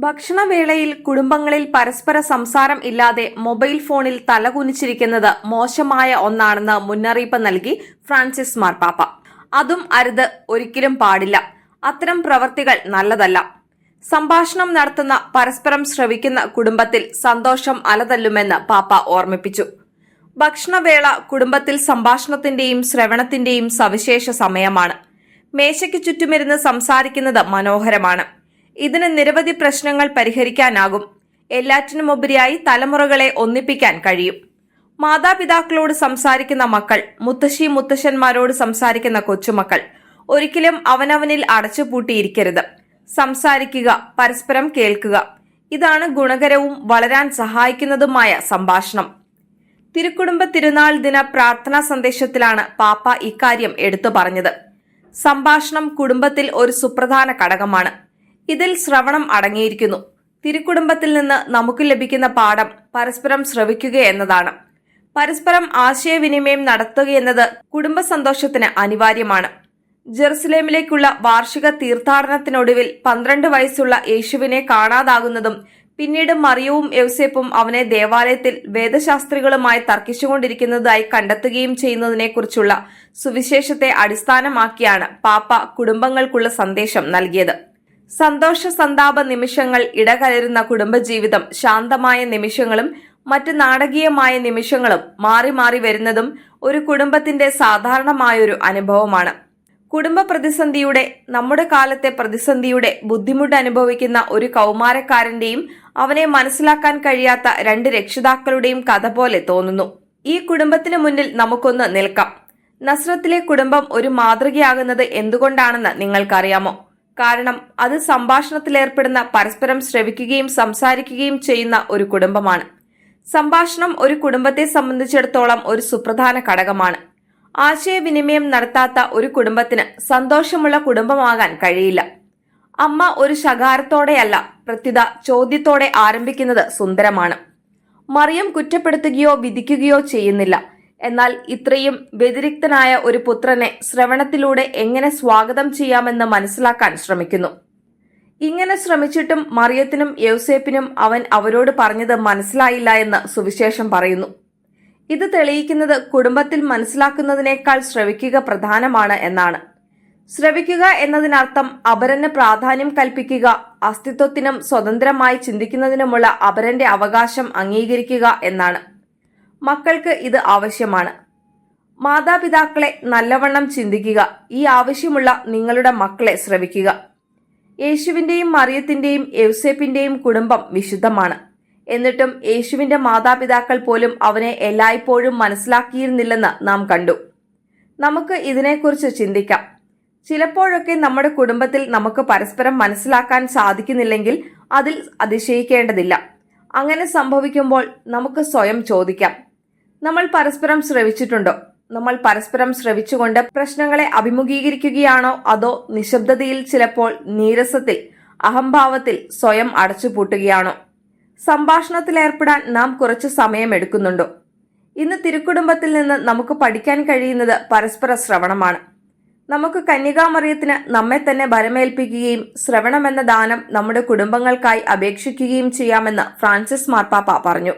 ഭക്ഷണവേളയിൽ കുടുംബങ്ങളിൽ പരസ്പര സംസാരം ഇല്ലാതെ മൊബൈൽ ഫോണിൽ തലകുനിച്ചിരിക്കുന്നത് മോശമായ ഒന്നാണെന്ന് മുന്നറിയിപ്പ് നൽകി ഫ്രാൻസിസ് മാർപ്പാപ്പ. അതും അരുത്, ഒരിക്കലും പാടില്ല. അത്തരം പ്രവൃത്തികൾ നല്ലതല്ല. സംഭാഷണം നടത്തുന്ന, പരസ്പരം ശ്രവിക്കുന്ന കുടുംബത്തിൽ സന്തോഷം അലതല്ലുമെന്ന് പാപ്പ ഓർമ്മിപ്പിച്ചു. ഭക്ഷണവേള കുടുംബത്തിൽ സംഭാഷണത്തിന്റെയും ശ്രവണത്തിന്റെയും സവിശേഷ സമയമാണ്. മേശയ്ക്ക് ചുറ്റുമിരുന്ന് സംസാരിക്കുന്നത് മനോഹരമാണ്. ഇതിന് നിരവധി പ്രശ്നങ്ങൾ പരിഹരിക്കാനാകും. എല്ലാറ്റിനുമുപരിയായി തലമുറകളെ ഒന്നിപ്പിക്കാൻ കഴിയും. മാതാപിതാക്കളോട് സംസാരിക്കുന്ന മക്കൾ, മുത്തശ്ശി മുത്തശ്ശന്മാരോട് സംസാരിക്കുന്ന കൊച്ചുമക്കൾ ഒരിക്കലും അവനവനിൽ അടച്ചുപൂട്ടിയിരിക്കരുത്. സംസാരിക്കുക, പരസ്പരം കേൾക്കുക. ഇതാണ് ഗുണകരവും വളരാൻ സഹായിക്കുന്നതുമായ സംഭാഷണം. തിരുക്കുടുംബ തിരുനാൾ ദിന പ്രാർത്ഥനാ സന്ദേശത്തിലാണ് പാപ്പ ഇക്കാര്യം എടുത്തു പറഞ്ഞത്. സംഭാഷണം കുടുംബത്തിൽ ഒരു സുപ്രധാന ഘടകമാണ്. ഇതിൽ ശ്രവണം അടങ്ങിയിരിക്കുന്നു. തിരുക്കുടുംബത്തിൽ നിന്ന് നമുക്ക് ലഭിക്കുന്ന പാഠം പരസ്പരം ശ്രവിക്കുക എന്നതാണ്. പരസ്പരം ആശയവിനിമയം നടത്തുകയെന്നത് കുടുംബ സന്തോഷത്തിന് അനിവാര്യമാണ്. ജെറുസലേമിലേക്കുള്ള വാർഷിക തീർത്ഥാടനത്തിനൊടുവിൽ 12 വയസ്സുള്ള യേശുവിനെ കാണാതാകുന്നതും പിന്നീട് മറിയവും യൗസേപ്പും അവനെ ദേവാലയത്തിൽ വേദശാസ്ത്രികളുമായി തർക്കിച്ചുകൊണ്ടിരിക്കുന്നതായി കണ്ടെത്തുകയും ചെയ്യുന്നതിനെക്കുറിച്ചുള്ള സുവിശേഷത്തെ അടിസ്ഥാനമാക്കിയാണ് പാപ്പ കുടുംബങ്ങൾക്കുള്ള സന്ദേശം നൽകിയത്. സന്തോഷ സന്താപ നിമിഷങ്ങൾ ഇടകലരുന്ന കുടുംബജീവിതം ശാന്തമായ നിമിഷങ്ങളും മറ്റ് നാടകീയമായ നിമിഷങ്ങളും മാറി മാറി വരുന്നതും ഒരു കുടുംബത്തിന്റെ സാധാരണമായൊരു അനുഭവമാണ്. കുടുംബ പ്രതിസന്ധിയുടെ, നമ്മുടെ കാലത്തെ പ്രതിസന്ധിയുടെ ബുദ്ധിമുട്ട് അനുഭവിക്കുന്ന ഒരു കൗമാരക്കാരന്റെയും അവനെ മനസ്സിലാക്കാൻ കഴിയാത്ത 2 രക്ഷിതാക്കളുടെയും കഥ പോലെ തോന്നുന്നു. ഈ കുടുംബത്തിന് മുന്നിൽ നമുക്കൊന്ന് നിൽക്കാം. നസ്രത്തിലെ കുടുംബം ഒരു മാതൃകയാകുന്നത് എന്തുകൊണ്ടാണെന്ന് നിങ്ങൾക്കറിയാമോ? കാരണം അത് സംഭാഷണത്തിലേർപ്പെടുന്ന, പരസ്പരം ശ്രവിക്കുകയും സംസാരിക്കുകയും ചെയ്യുന്ന ഒരു കുടുംബമാണ്. സംഭാഷണം ഒരു കുടുംബത്തെ സംബന്ധിച്ചിടത്തോളം ഒരു സുപ്രധാന ഘടകമാണ്. ആശയവിനിമയം നടത്താത്ത ഒരു കുടുംബത്തിന് സന്തോഷമുള്ള കുടുംബമാകാൻ കഴിയില്ല. അമ്മ ഒരു ശകാരത്തോടെയല്ല, പ്രത്യുത ചോദ്യത്തോടെ ആരംഭിക്കുന്നത് സുന്ദരമാണ്. മറിയം കുറ്റപ്പെടുത്തുകയോ വിധിക്കുകയോ ചെയ്യുന്നില്ല. എന്നാൽ ഇത്രയും വ്യതിരിക്തനായ ഒരു പുത്രനെ ശ്രവണത്തിലൂടെ എങ്ങനെ സ്വാഗതം ചെയ്യാമെന്ന് മനസ്സിലാക്കാൻ ശ്രമിക്കുന്നു. ഇങ്ങനെ ശ്രമിച്ചിട്ടും മറിയത്തിനും യൗസേപ്പിനും അവൻ അവരോട് പറഞ്ഞത് മനസ്സിലായില്ല എന്ന് സുവിശേഷം പറയുന്നു. ഇത് തെളിയിക്കുന്നത് കുടുംബത്തിൽ മനസ്സിലാക്കുന്നതിനേക്കാൾ ശ്രവിക്കുക പ്രധാനമാണ് എന്നാണ്. ശ്രവിക്കുക എന്നതിനർത്ഥം അപരന് പ്രാധാന്യം കൽപ്പിക്കുക, അസ്തിത്വത്തിനും സ്വതന്ത്രമായി ചിന്തിക്കുന്നതിനുമുള്ള അപരന്റെ അവകാശം അംഗീകരിക്കുക എന്നാണ്. മക്കൾക്ക് ഇത് ആവശ്യമാണ്. മാതാപിതാക്കളെ നല്ലവണ്ണം ചിന്തിക്കുക. ഈ ആവശ്യമുള്ള നിങ്ങളുടെ മക്കളെ ശ്രവിക്കുക. യേശുവിന്റെയും മറിയത്തിന്റെയും യൗസേപ്പിന്റെയും കുടുംബം വിശുദ്ധമാണ്. എന്നിട്ടും യേശുവിന്റെ മാതാപിതാക്കൾ പോലും അവനെ എല്ലായ്പ്പോഴും മനസ്സിലാക്കിയിരുന്നില്ലെന്ന് നാം കണ്ടു. നമുക്ക് ഇതിനെക്കുറിച്ച് ചിന്തിക്കാം. ചിലപ്പോഴൊക്കെ നമ്മുടെ കുടുംബത്തിൽ നമുക്ക് പരസ്പരം മനസ്സിലാക്കാൻ സാധിക്കുന്നില്ലെങ്കിൽ അതിൽ അതിശയിക്കേണ്ടതില്ല. അങ്ങനെ സംഭവിക്കുമ്പോൾ നമുക്ക് സ്വയം ചോദിക്കാം, നമ്മൾ പരസ്പരം ശ്രവിച്ചിട്ടുണ്ടോ? നമ്മൾ പരസ്പരം ശ്രവിച്ചുകൊണ്ട് പ്രശ്നങ്ങളെ അഭിമുഖീകരിക്കുകയാണോ? അതോ നിശബ്ദതയിൽ, ചിലപ്പോൾ നീരസത്തിൽ, അഹംഭാവത്തിൽ സ്വയം അടച്ചുപൂട്ടുകയാണോ? സംഭാഷണത്തിലേർപ്പെടാൻ നാം കുറച്ച് സമയം എടുക്കുന്നുണ്ടോ? ഇന്ന് തിരുക്കുടുംബത്തിൽ നിന്ന് നമുക്ക് പഠിക്കാൻ കഴിയുന്നത് പരസ്പര ശ്രവണമാണ്. നമുക്ക് കന്യകാമറിയത്തിന് നമ്മെ തന്നെ ഭരമേൽപ്പിക്കുകയും ശ്രവണമെന്ന ദാനം നമ്മുടെ കുടുംബങ്ങൾക്കായി അപേക്ഷിക്കുകയും ചെയ്യാമെന്ന് ഫ്രാൻസിസ് മാർപ്പാപ്പ പറഞ്ഞു.